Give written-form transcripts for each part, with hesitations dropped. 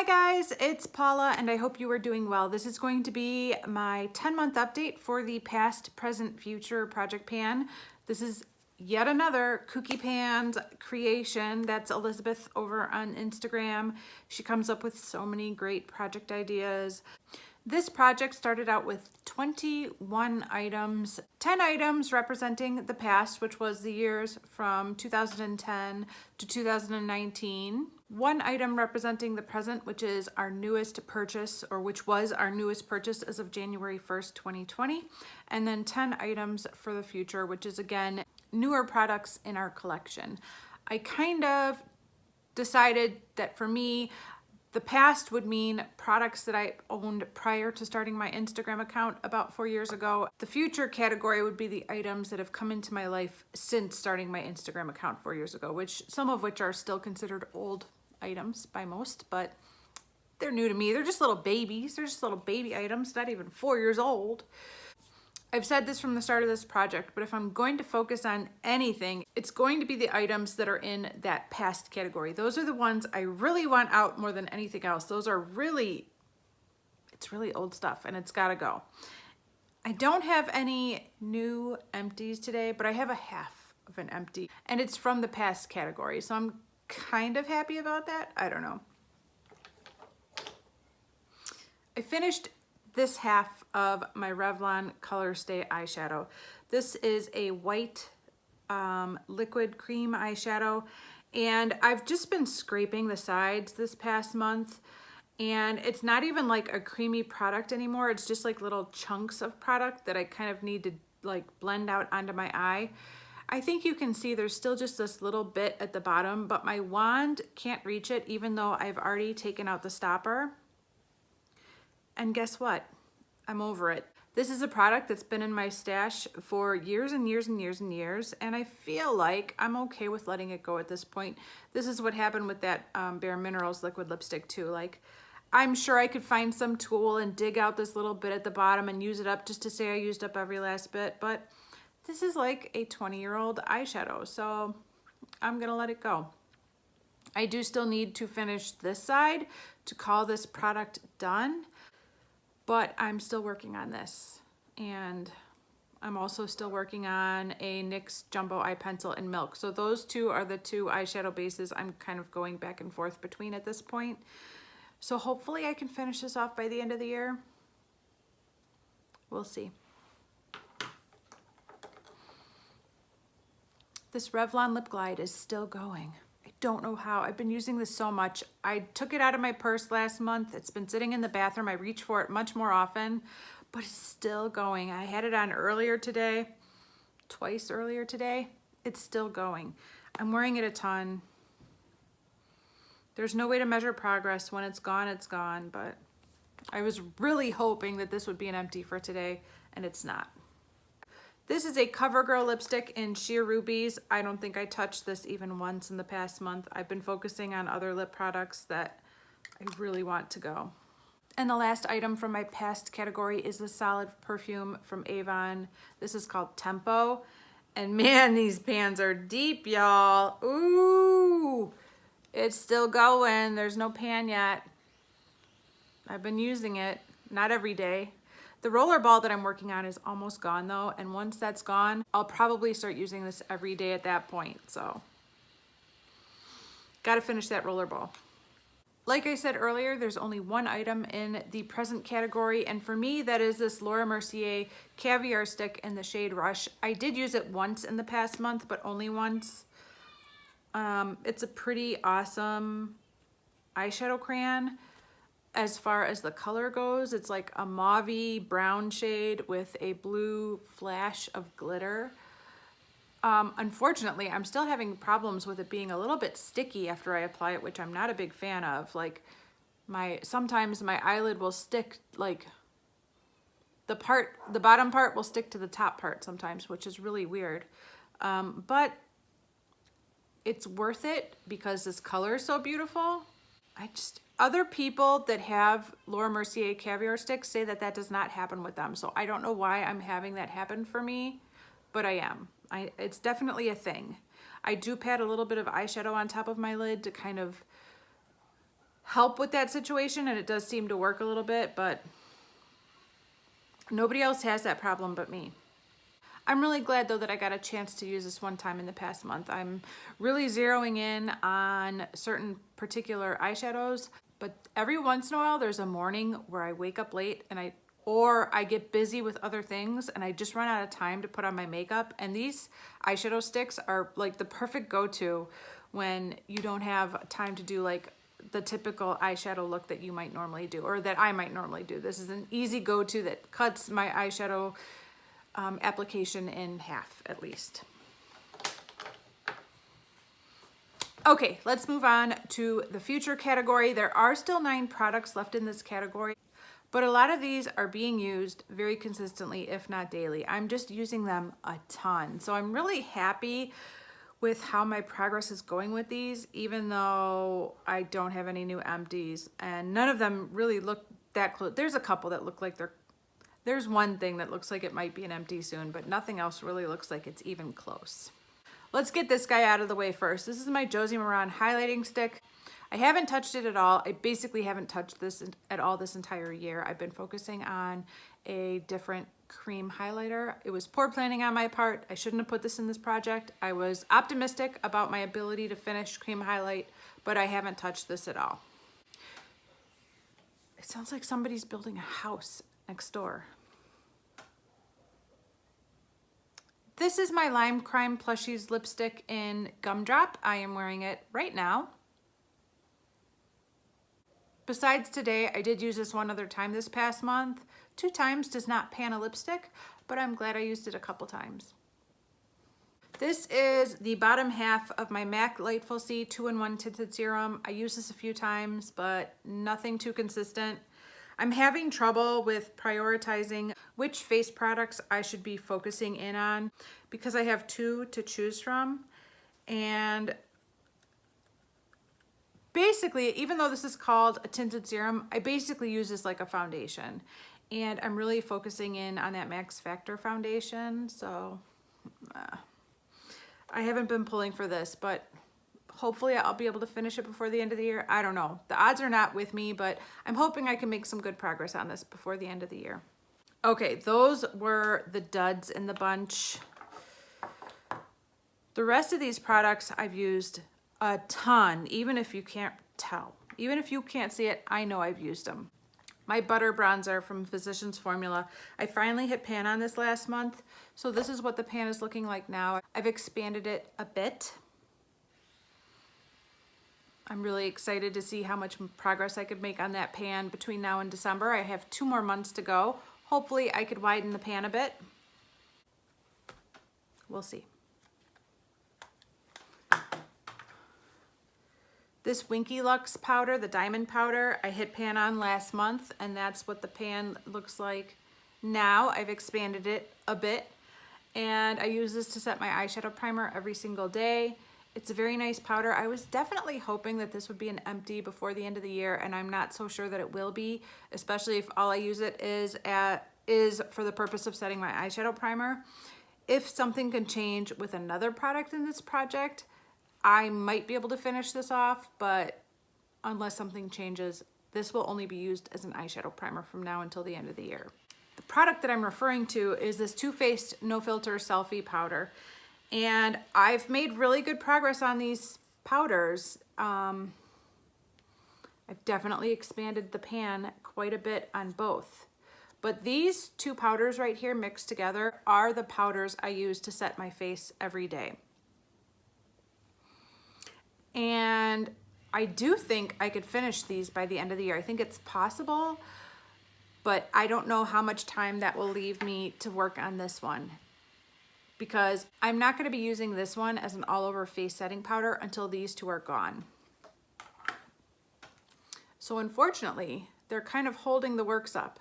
Hi guys, it's Paula and I hope you are doing well. This is going to be my 10-month update for the past, present, future project pan. This is yet another Kooky Pans creation. That's Elizabeth over on Instagram. She comes up with so many great project ideas. This project started out with 21 items, 10 items representing the past, which was the years from 2010 to 2019. One item representing the present, which is our newest purchase, or which was our newest purchase as of January 1st, 2020. And then 10 items for the future, which is again, newer products in our collection. I kind of decided that for me, the past would mean products that I owned prior to starting my Instagram account about 4 years ago. The future category would be the items that have come into my life since starting my Instagram account 4 years ago, which some of which are still considered old items by most, but they're new to me. They're just little babies. They're just little baby items, not even 4 years old. I've said this from the start of this project, but if I'm going to focus on anything, it's going to be the items that are in that past category. Those are the ones I really want out more than anything else. Those are it's really old stuff and it's gotta go. I don't have any new empties today, but I have a half of an empty and it's from the past category. So I'm kind of happy about that. I don't know. I finished this half of my Revlon Color Stay eyeshadow. This is a white liquid cream eyeshadow, and I've just been scraping the sides this past month, and it's not even like a creamy product anymore. It's just like little chunks of product that I kind of need to like blend out onto my eye. I think you can see there's still just this little bit at the bottom, but my wand can't reach it even though I've already taken out the stopper. And guess what? I'm over it. This is a product that's been in my stash for years and years and years and years, and I feel like I'm okay with letting it go at this point. This is what happened with that Bare Minerals liquid lipstick too. Like, I'm sure I could find some tool and dig out this little bit at the bottom and use it up just to say I used up every last bit, but this is like a 20-year-old eyeshadow, so I'm gonna let it go. I do still need to finish this side to call this product done, but I'm still working on this. And I'm also still working on a NYX Jumbo Eye Pencil in Milk. So those two are the two eyeshadow bases I'm kind of going back and forth between at this point. So hopefully I can finish this off by the end of the year. We'll see. This Revlon Lip Glide is still going. Don't know how. I've been using this so much. I took it out of my purse last month. It's been sitting in the bathroom. I reach for it much more often, but it's still going. I had it on earlier today, twice earlier today. It's still going. I'm wearing it a ton. There's no way to measure progress. When it's gone, but I was really hoping that this would be an empty for today, and it's not. This is a CoverGirl lipstick in Sheer Rubies. I don't think I touched this even once in the past month. I've been focusing on other lip products that I really want to go. And the last item from my past category is the solid perfume from Avon. This is called Tempo. And man, these pans are deep, y'all. Ooh, it's still going. There's no pan yet. I've been using it, not every day. The rollerball that I'm working on is almost gone though, and once that's gone, I'll probably start using this every day at that point, so. Gotta finish that rollerball. Like I said earlier, there's only one item in the present category, and for me, that is this Laura Mercier Caviar Stick in the shade Rush. I did use it once in the past month, but only once. It's a pretty awesome eyeshadow crayon. As far as the color goes, it's like a mauve-y brown shade with a blue flash of glitter. Unfortunately, I'm still having problems with it being a little bit sticky after I apply it, which I'm not a big fan of. Like, sometimes my eyelid will stick, like the bottom part will stick to the top part sometimes, which is really weird. But it's worth it because this color is so beautiful. Other people that have Laura Mercier Caviar Sticks say that that does not happen with them. So I don't know why I'm having that happen for me, but I am. It's definitely a thing. I do pat a little bit of eyeshadow on top of my lid to kind of help with that situation, and it does seem to work a little bit, but nobody else has that problem but me. I'm really glad though that I got a chance to use this one time in the past month. I'm really zeroing in on certain particular eyeshadows, but every once in a while there's a morning where I wake up late and I get busy with other things and I just run out of time to put on my makeup, and these eyeshadow sticks are like the perfect go-to when you don't have time to do like the typical eyeshadow look that you might normally do, or that I might normally do. This is an easy go-to that cuts my eyeshadow application in half at least. Okay, let's move on to the future category. There are still 9 products left in this category, but a lot of these are being used very consistently, if not daily. I'm just using them a ton. So I'm really happy with how my progress is going with these, even though I don't have any new empties and none of them really look that close. There's a couple that look like there's one thing that looks like it might be an empty soon, but nothing else really looks like it's even close. Let's get this guy out of the way first. This is my Josie Maran highlighting stick. I haven't touched it at all. I basically haven't touched this at all this entire year. I've been focusing on a different cream highlighter. It was poor planning on my part. I shouldn't have put this in this project. I was optimistic about my ability to finish cream highlight, but I haven't touched this at all. It sounds like somebody's building a house next door. This is my Lime Crime Plushies lipstick in Gumdrop. I am wearing it right now. Besides today, I did use this one other time this past month. 2 times does not pan a lipstick, but I'm glad I used it a couple times. This is the bottom half of my MAC Lightful C 2-in-1 tinted serum. I used this a few times, but nothing too consistent. I'm having trouble with prioritizing which face products I should be focusing in on because I have 2 to choose from. And basically, even though this is called a tinted serum, I basically use this like a foundation. And I'm really focusing in on that Max Factor foundation. So I haven't been pulling for this, but hopefully I'll be able to finish it before the end of the year. I don't know. The odds are not with me, but I'm hoping I can make some good progress on this before the end of the year. Okay, those were the duds in the bunch. The rest of these products I've used a ton, even if you can't tell. Even if you can't see it, I know I've used them. My butter bronzer from Physicians Formula. I finally hit pan on this last month, so this is what the pan is looking like now. I've expanded it a bit. I'm really excited to see how much progress I could make on that pan between now and December. I have 2 more months to go. Hopefully I could widen the pan a bit. We'll see. This Winky Lux powder, the diamond powder, I hit pan on last month, and that's what the pan looks like now. I've expanded it a bit, and I use this to set my eyeshadow primer every single day. It's a very nice powder. I was definitely hoping that this would be an empty before the end of the year, and I'm not so sure that it will be, especially if all I use it is for the purpose of setting my eyeshadow primer. If something can change with another product in this project, I might be able to finish this off, but unless something changes, this will only be used as an eyeshadow primer from now until the end of the year. The product that I'm referring to is this Too Faced No Filter Selfie Powder. And I've made really good progress on these powders. I've definitely expanded the pan quite a bit on both. But these 2 powders right here mixed together are the powders I use to set my face every day. And I do think I could finish these by the end of the year. I think it's possible, but I don't know how much time that will leave me to work on this one, because I'm not going to be using this one as an all-over face setting powder until these 2 are gone. So unfortunately, they're kind of holding the works up.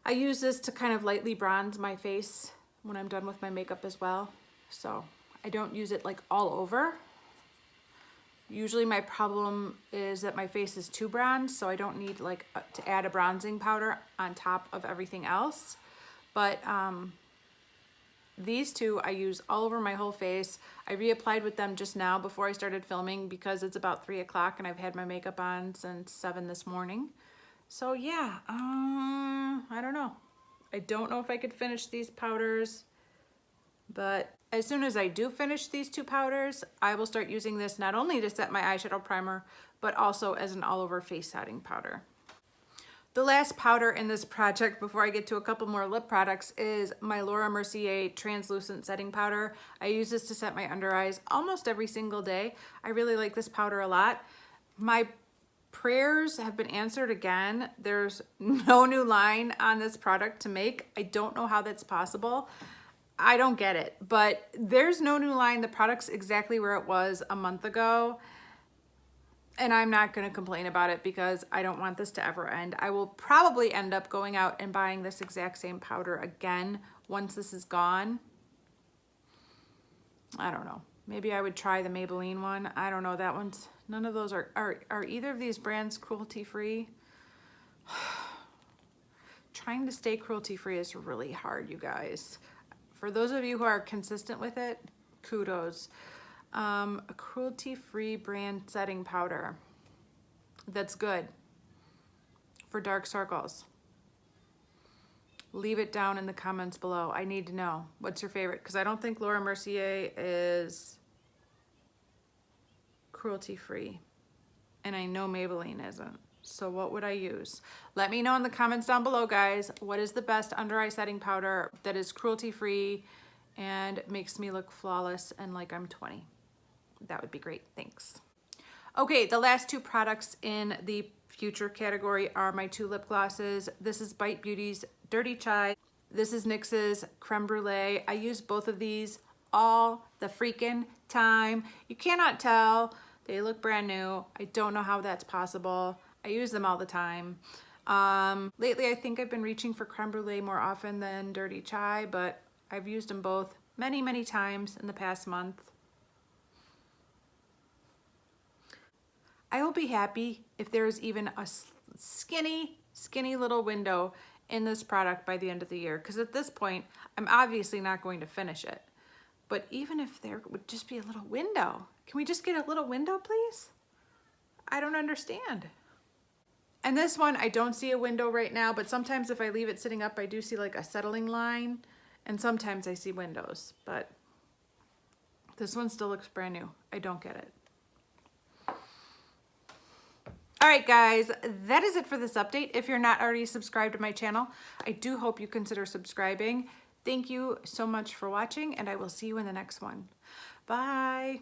I use this to kind of lightly bronze my face when I'm done with my makeup as well. So I don't use it like all over. Usually my problem is that my face is too bronzed, so I don't need like to add a bronzing powder on top of everything else. But These two I use all over my whole face. I reapplied with them just now before I started filming because it's about 3 o'clock and I've had my makeup on since 7 this morning. So yeah, I don't know. I don't know if I could finish these powders, but as soon as I do finish these two powders, I will start using this not only to set my eyeshadow primer, but also as an all over face setting powder. The last powder in this project before I get to a couple more lip products is my Laura Mercier translucent setting powder. I use this to set my under eyes almost every single day. I really like this powder a lot. My prayers have been answered again. There's no new line on this product to make. I don't know how that's possible. I don't get it, but there's no new line. The product's exactly where it was a month ago. And I'm not going to complain about it because I don't want this to ever end. I will probably end up going out and buying this exact same powder again once this is gone. I don't know. Maybe I would try the Maybelline one. I don't know. That one's, none of those are either of these brands cruelty free? Trying to stay cruelty free is really hard, you guys. For those of you who are consistent with it, kudos. A cruelty-free brand setting powder that's good for dark circles. Leave it down in the comments below. I need to know what's your favorite, because I don't think Laura Mercier is cruelty-free, and I know Maybelline isn't. So what would I use? Let me know in the comments down below, guys. What is the best under eye setting powder that is cruelty-free and makes me look flawless and like I'm 20? That would be great. Thanks. Okay, the last two products in the future category are my two lip glosses. This is Bite Beauty's Dirty Chai. This is NYX's Creme Brulee. I use both of these all the freaking time. You cannot tell. They look brand new. I don't know how that's possible. I use them all the time. Lately, I think I've been reaching for Creme Brulee more often than Dirty Chai, but I've used them both many, many times in the past month. I will be happy if there is even a skinny little window in this product by the end of the year, because at this point, I'm obviously not going to finish it. But even if there would just be a little window, can we just get a little window, please? I don't understand. And this one, I don't see a window right now, but sometimes if I leave it sitting up, I do see like a settling line, and sometimes I see windows, but this one still looks brand new. I don't get it. All right, guys, that is it for this update. If you're not already subscribed to my channel, I do hope you consider subscribing. Thank you so much for watching, and I will see you in the next one. Bye.